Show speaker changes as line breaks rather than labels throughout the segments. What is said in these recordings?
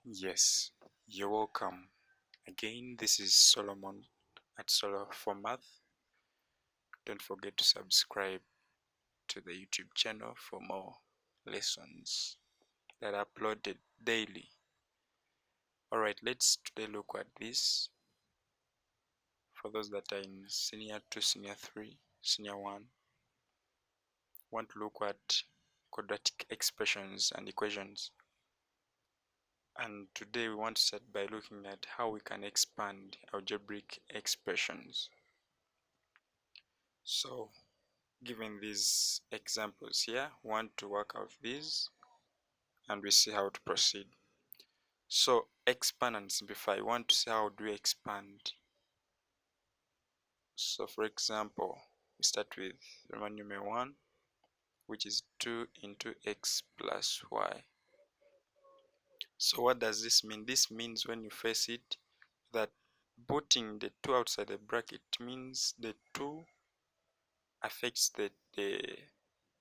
Yes, you're welcome. Again, this is Solomon at Solo for Math. Don't forget to subscribe to the YouTube channel for more lessons that are uploaded daily. Alright, let's today look at this. For those that are in Senior 2, Senior 3, Senior 1, want to look at quadratic expressions and equations. And today we want to start by looking at how we can expand algebraic expressions. So, given these examples here, we want to work out these and we see how to proceed. So, expand and simplify. We want to see how do we expand. So, for example, we start with Roman numeral 1, which is 2 into x plus y. So what does this mean? This means when you face it, that putting the 2 outside the bracket means the 2 affects the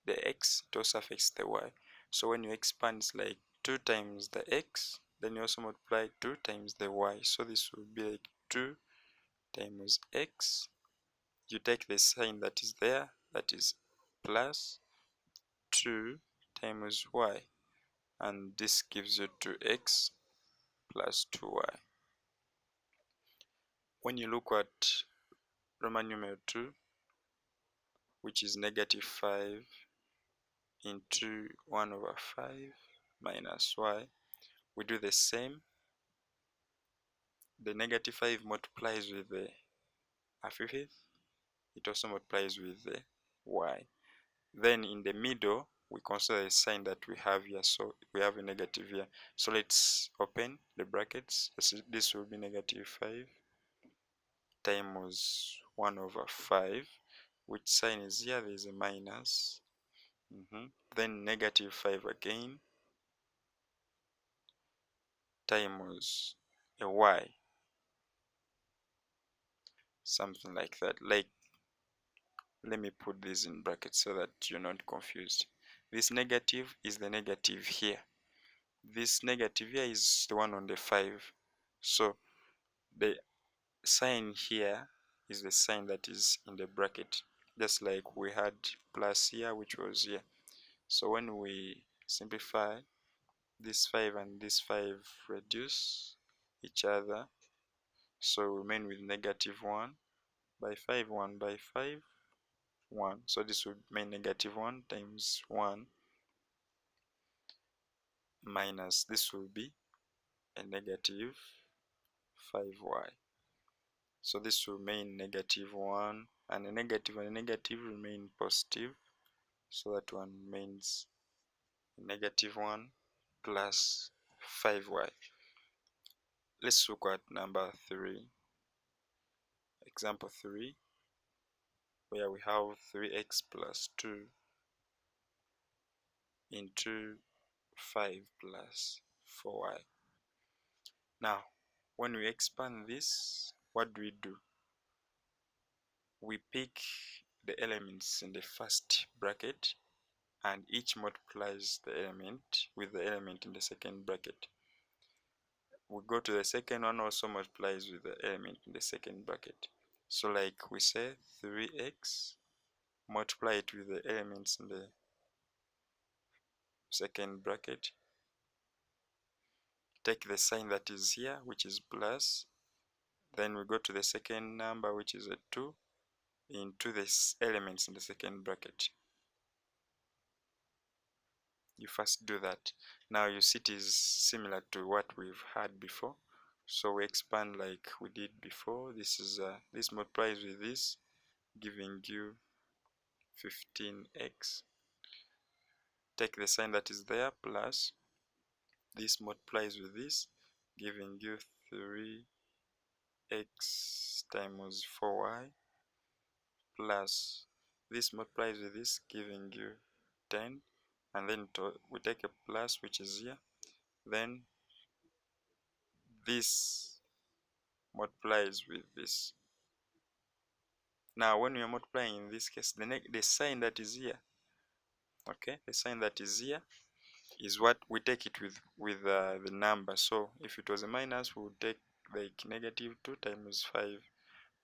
x, it also affects the y. So when you expand, it's like 2 times the x, then you also multiply 2 times the y. So this will be like 2 times x. You take the sign that is there, that is plus 2 times y, and this gives you 2x plus 2y. When you look at Roman numeral 2, which is negative 5 into 1 over 5 minus y, we do the same. The negative 5 multiplies with the fifth, it also multiplies with the y. Then in the middle, we consider the sign that we have here, so we have a negative here. So let's open the brackets. This will be negative 5 times 1 over 5. Which sign is here? There is a minus. Then negative 5 again times a y, something like that. Like, let me put this in brackets so that you're not confused. This negative is the negative here. This negative here is the one on the 5. So the sign here is the sign that is in the bracket, just like we had plus here, which was here. So when we simplify, this 5 and this 5 reduce each other, so we remain with negative 1 by 5, 1 by 5, 1. So this would mean negative 1 times 1 minus this will be a negative 5y. So this will remain negative 1, and a negative remain positive. So that one remains negative 1 plus 5y. Let's look at number 3. Example 3, where we have 3x plus 2 into 5 plus 4y. Now, when we expand this, what do? We pick the elements in the first bracket, and each multiplies the element with the element in the second bracket. We go to the second one, also multiplies with the element in the second bracket. So like we say 3x, multiply it with the elements in the second bracket, take the sign that is here, which is plus, then we go to the second number, which is a 2, into the elements in the second bracket. You first do that. Now you see it is similar to what we've had before, so we expand like we did before. This is this multiplies with this, giving you 15x. Take the sign that is there, plus this multiplies with this, giving you 3x times 4y, plus this multiplies with this, giving you 10, and then we take a plus, which is here, then this multiplies with this. Now when we are multiplying in this case, the sign that is here, okay, the sign that is here is what we take it with the number. So if it was a minus, we would take like -2 times 5,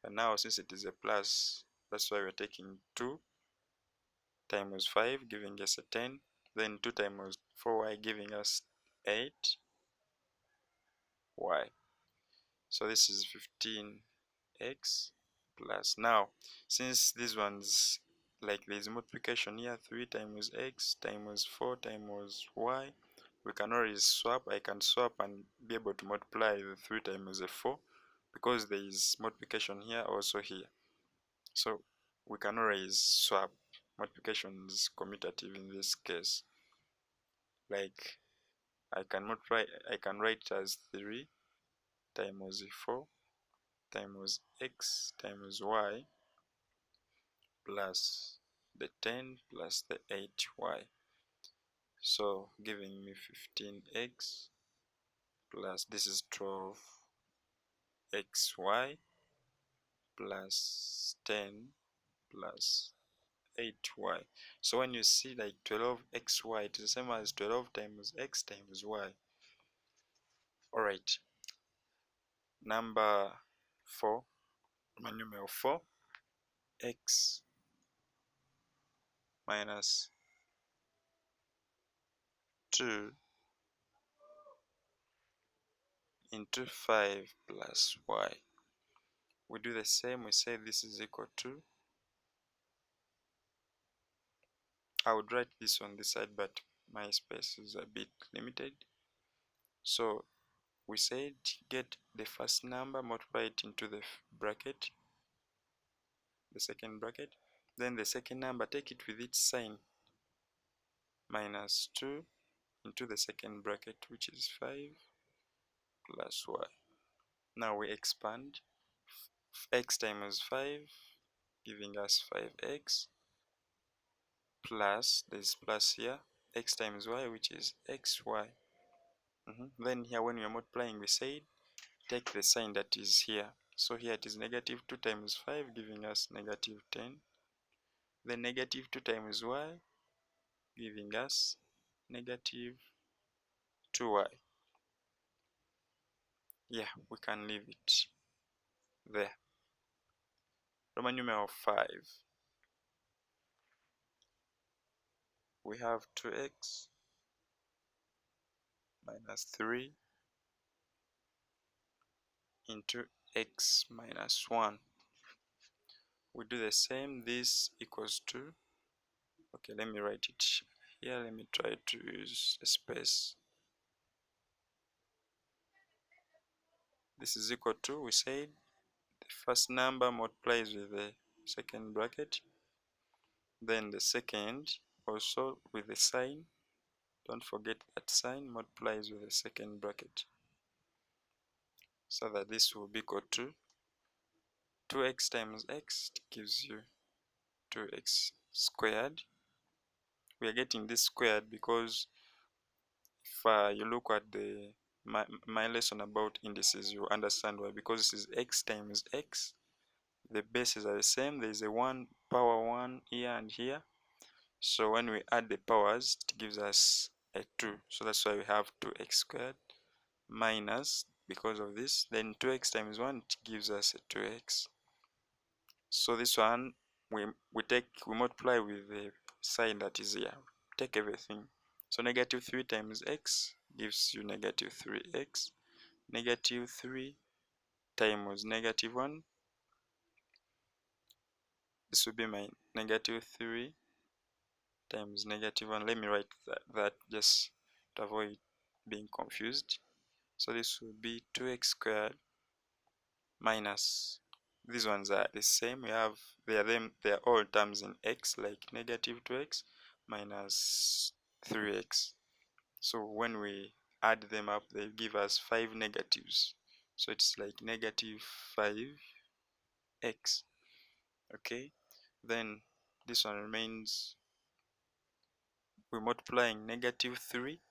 but now since it is a plus, that's why we're taking 2 times 5 giving us a 10, then 2 times 4y giving us 8y. So this is 15x plus. Now since these ones, like there's multiplication here, 3 times x times 4 times y, we can always swap. I can swap and be able to multiply the 3 times the 4 because there is multiplication here also here. So we can always swap. Multiplication is commutative in this case. Like I can write it as 3 times 4 times x times y plus the 10 plus the 8y. So giving me 15x plus this is 12xy plus 10 plus 8y. So when you see like 12xy, it is the same as 12 times x times y. Alright, number 4, Roman numeral 4, x minus 2 into 5 plus y. We do the same. We say this is equal to, I would write this on this side, but my space is a bit limited. So we said get the first number, multiply it into the bracket, the second bracket, then the second number, take it with its sign, minus 2 into the second bracket, which is 5 plus y. Now we expand, x times 5 giving us 5x plus, there's plus here, x times y, which is xy. Then here when we are multiplying, we said take the sign that is here. So here it is -2 times 5 giving us -10. Then -2 times y giving us -2y. Yeah, we can leave it there. Roman numeral 5. We have 2x minus 3 into x minus 1. We do the same. This equals to, okay, let me write it here. Let me try to use a space. This is equal to, we said the first number multiplies with the second bracket, then the second also with the sign, don't forget that sign, multiplies with the second bracket, so that this will be equal to 2x times x gives you 2x squared. We are getting this squared because if you look at my lesson about indices, you understand why. Because this is x times x, the bases are the same. There is a 1 power 1 here and here. So when we add the powers, it gives us a 2. So that's why we have 2x squared minus, because of this, then 2x times 1, it gives us a 2x. So this one, we multiply with the sign that is here. Take everything. So -3 times x gives you -3x. -3 times -1. This will be my -3 times -1. Let me write that just to avoid being confused. So this will be 2x squared minus, these ones are the same. We have, they are all terms in x, like -2x minus 3x. So when we add them up, they give us 5 negatives. So it's like -5x. Okay, then this one remains. We're multiplying -3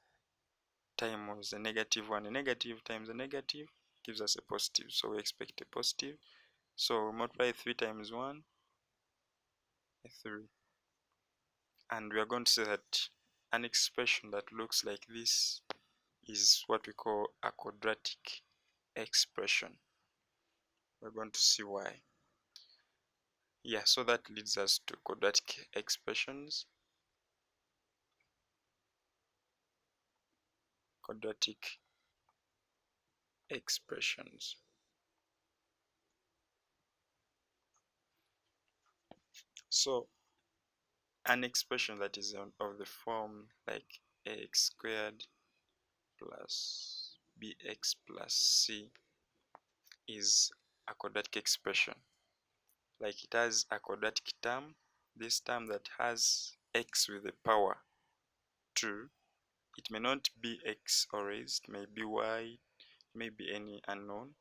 times the -1. A negative times a negative gives us a positive, so we expect a positive. So we multiply 3 times 1, 3. And we are going to say that an expression that looks like this is what we call a quadratic expression. We're going to see why. Yeah, so that leads us to quadratic expressions. Quadratic expressions. So an expression that is of the form like ax squared plus bx plus c is a quadratic expression. Like it has a quadratic term, this term that has x with the power 2. It may not be x always, it may be y, it may be any unknown.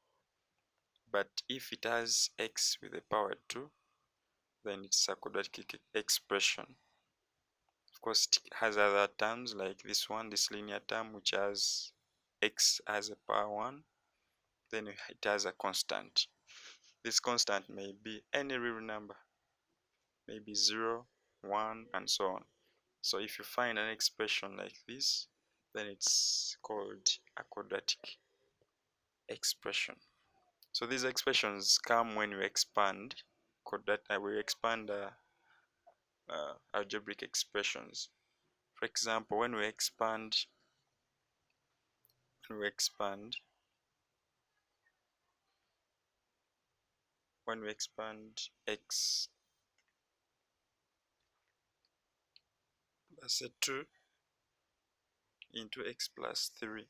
But if it has x with the power 2, then it's a quadratic expression. Of course, it has other terms like this one, this linear term, which has x as a power 1. Then it has a constant. This constant may be any real number, maybe 0, 1, and so on. So if you find an expression like this, then it's called a quadratic expression. So these expressions come when we expand algebraic expressions. For example, when we expand x plus a 2 into x plus 3,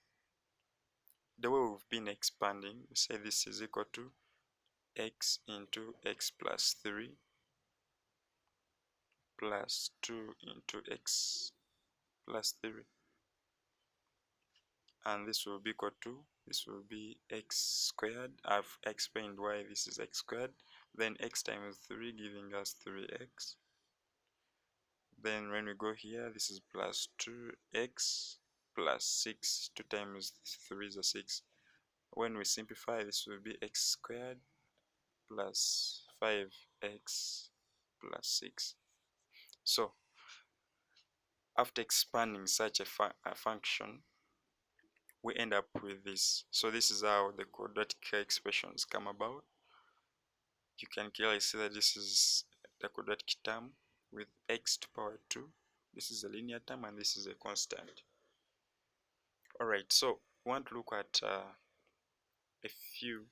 the way we've been expanding, we say this is equal to x into x plus 3 plus 2 into x plus 3, and this will be equal to, this will be x squared. I've explained why this is x squared. Then x times 3 giving us 3x. Then when we go here, this is plus 2x plus 6. 2 times 3 is a 6. When we simplify, this will be x squared plus 5x plus 6. So after expanding such a function, we end up with this. So this is how the quadratic expressions come about. You can clearly see that this is the quadratic term with x to power 2. This is a linear term and this is a constant. Alright, so we want to look at a few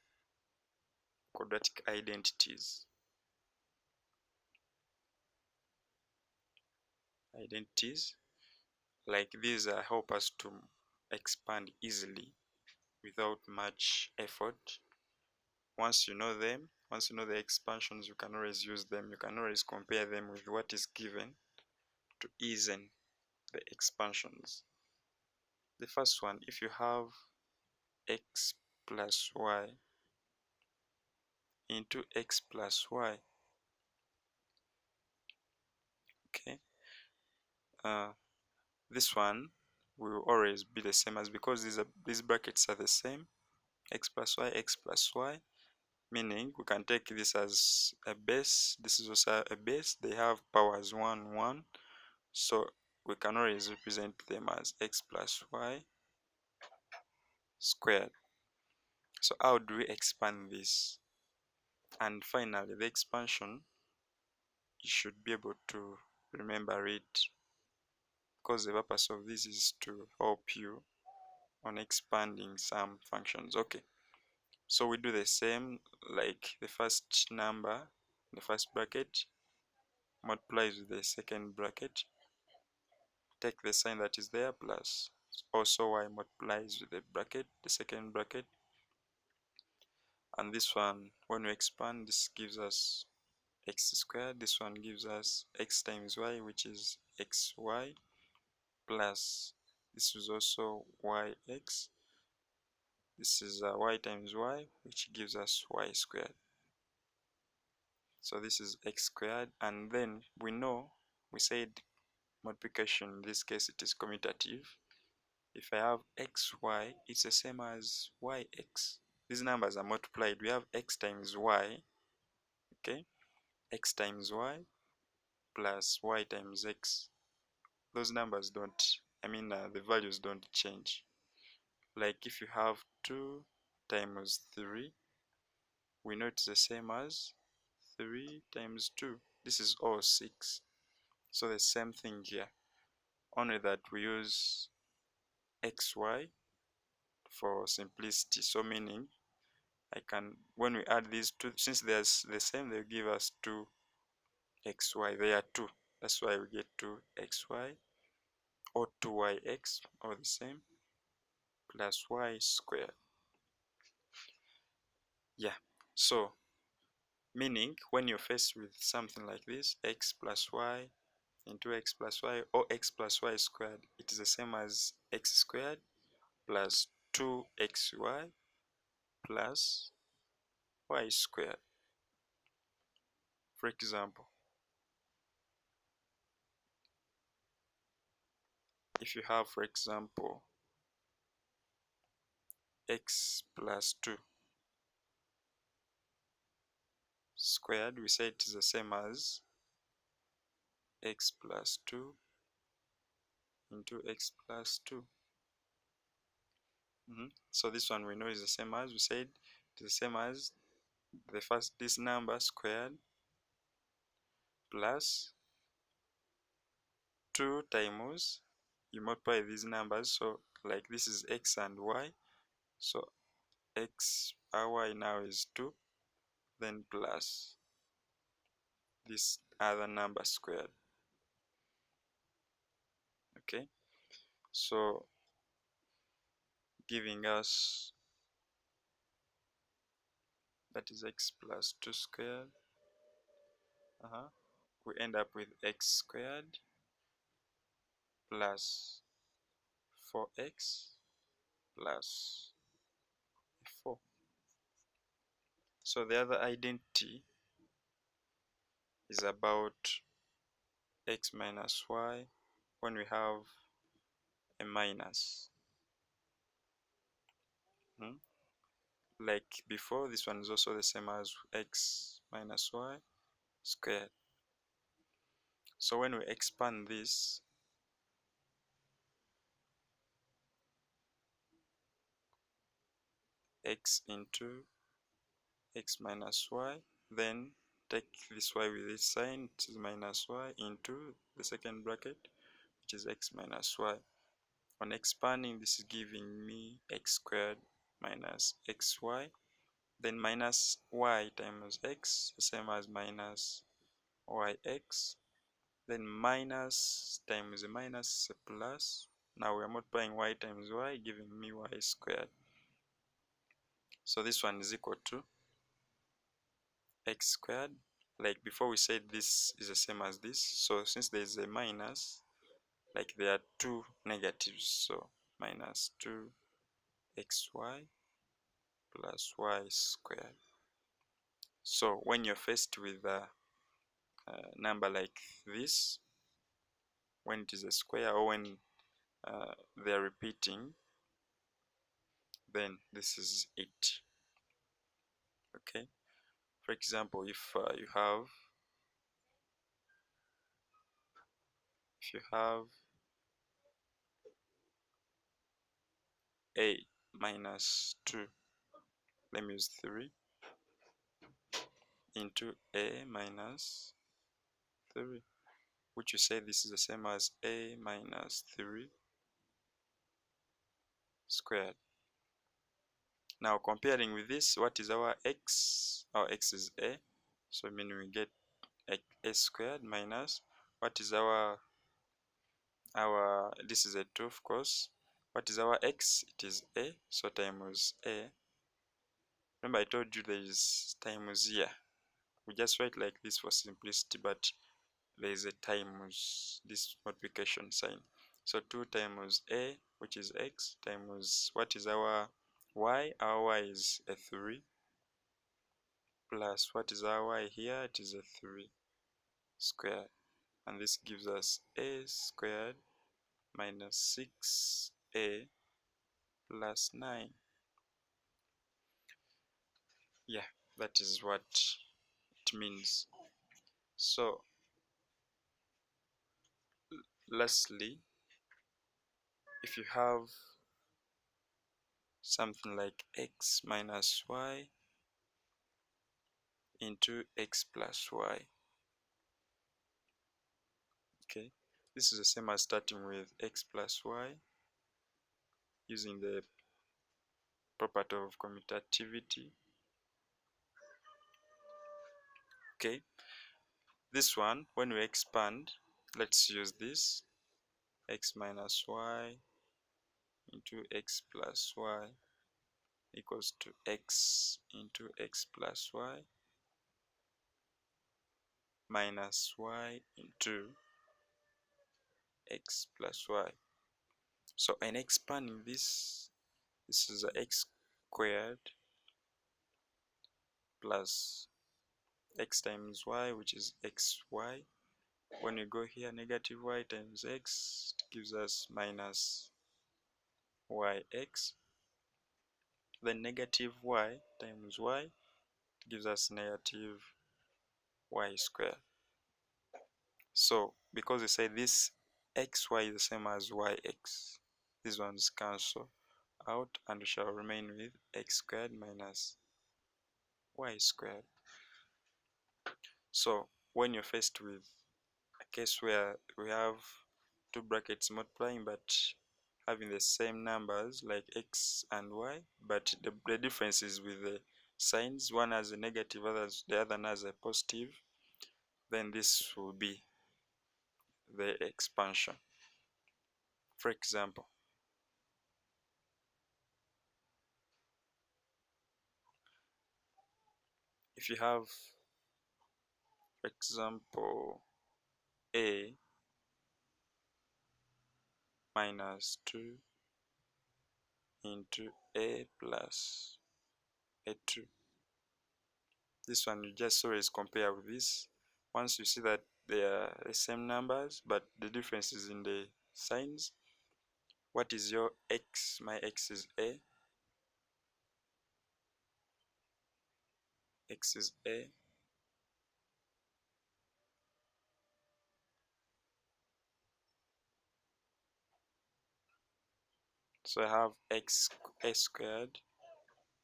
quadratic identities. Like these help us to expand easily without much effort. Once you know them, once you know the expansions, you can always use them. You can always compare them with what is given to ease in the expansions. The first one, if you have x plus y into x plus y, okay, this one will always be the same, as because these brackets are the same, x plus y, meaning we can take this as a base. This is also a base. They have powers 1, 1, so we can always represent them as x plus y squared. So how do we expand this? And finally, the expansion, you should be able to remember it, because the purpose of this is to help you on expanding some functions. Okay, so we do the same, like the first number, the first bracket multiplies with the second bracket, take the sign that is there, plus also y multiplies with the bracket, the second bracket, and this one, when we expand, this gives us x squared. This one gives us x times y, which is xy, plus this is also yx. This is y times y, which gives us y squared. So this is x squared, and then we said multiplication, in this case it is commutative. If I have xy, it's the same as yx. These numbers are multiplied. We have x times y, okay, x times y plus y times x. those numbers don't, the values don't change. Like if you have 2 times 3, we know it's the same as 3 times 2. This is all 6. So the same thing here, only that we use xy for simplicity. So meaning when we add these two, since they're the same, they'll give us 2xy. They are 2. That's why we get 2xy or 2yx, or the same, plus y squared. Yeah, so meaning when you're faced with something like this, x plus y into x plus y, or x plus y squared, it is the same as x squared plus 2xy plus y squared. For example, if you have, for example, x plus 2 squared, we say it is the same as x plus 2 into x plus 2. So this one we know is the same as, we said it is the same as this number squared plus 2 times, you multiply these numbers, so like this is x and y, so x y now is 2, then plus this other number squared. Okay, so giving us, that is x plus 2 squared, we end up with x squared plus 4x plus 4. So the other identity is about x minus y when we have a minus. Like before, this one is also the same as x minus y squared. So when we expand this, x into x minus y, then take this y with this sign, which is minus y, into the second bracket, which is x minus y. On expanding, this is giving me x squared minus xy, then minus y times x, the same as minus yx, then minus times a minus is a plus. Now we are multiplying y times y, giving me y squared. So this one is equal to x squared. Like before, we said this is the same as this, so since there is a minus, like there are two negatives, so minus 2xy plus y squared. So when you're faced with a number like this, when it is a square or when they are repeating, then this is it. Okay, for example, if you have a minus 2, let me use 3, into a minus 3, which you say this is the same as a minus 3 squared. Now comparing with this, what is our x? Our x is a, so meaning we get a squared minus, what is our this is a 2, of course. What is our x? It is a, so times a. Remember I told you there is times here. We just write like this for simplicity, but there is a times this multiplication sign. So 2 times a, which is x, times what is our y? Our y is a 3, plus what is our y here? It is a 3 squared, and this gives us a squared minus 6a plus 9. Yeah, that is what it means. So lastly, if you have something like x minus y into x plus y, okay, this is the same as starting with x plus y using the property of commutativity. Okay, this one, when we expand, let's use this x minus y into x plus y equals to x into x plus y minus y into x plus y. So in expanding this is x squared plus x times y, which is xy. When we go here, negative y times x gives us minus yx. Then negative y times y gives us negative y squared. So because we say this xy is the same as yx, these ones cancel out and we shall remain with x squared minus y squared. So when you're faced with a case where we have two brackets multiplying but having the same numbers like x and y, but the difference is with the signs, one has a negative, the other has a positive, then this will be the expansion. For example, if you have, for example, a minus 2 into a plus a2, this one you just always compare with this. Once you see that they are the same numbers but the difference is in the signs, what is your x? My x is a, x is a, so I have x a squared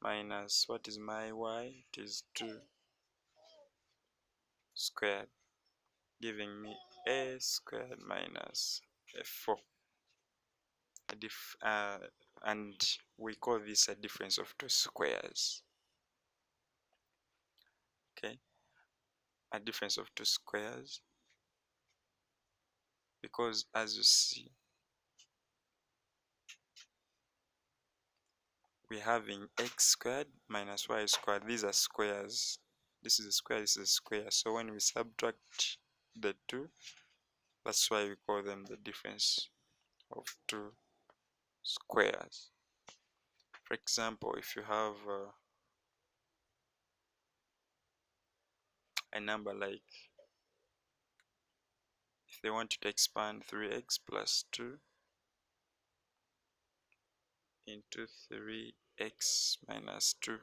minus, what is my y? It is 2 squared, giving me a squared minus a 4. And we call this a difference of two squares. Okay, a difference of two squares, because as you see, we're having x squared minus y squared. These are squares. This is a square, this is a square. So when we subtract the two, that's why we call them the difference of two squares. For example, if you have a number like, if they want to expand 3x plus 2 into 3x minus 2,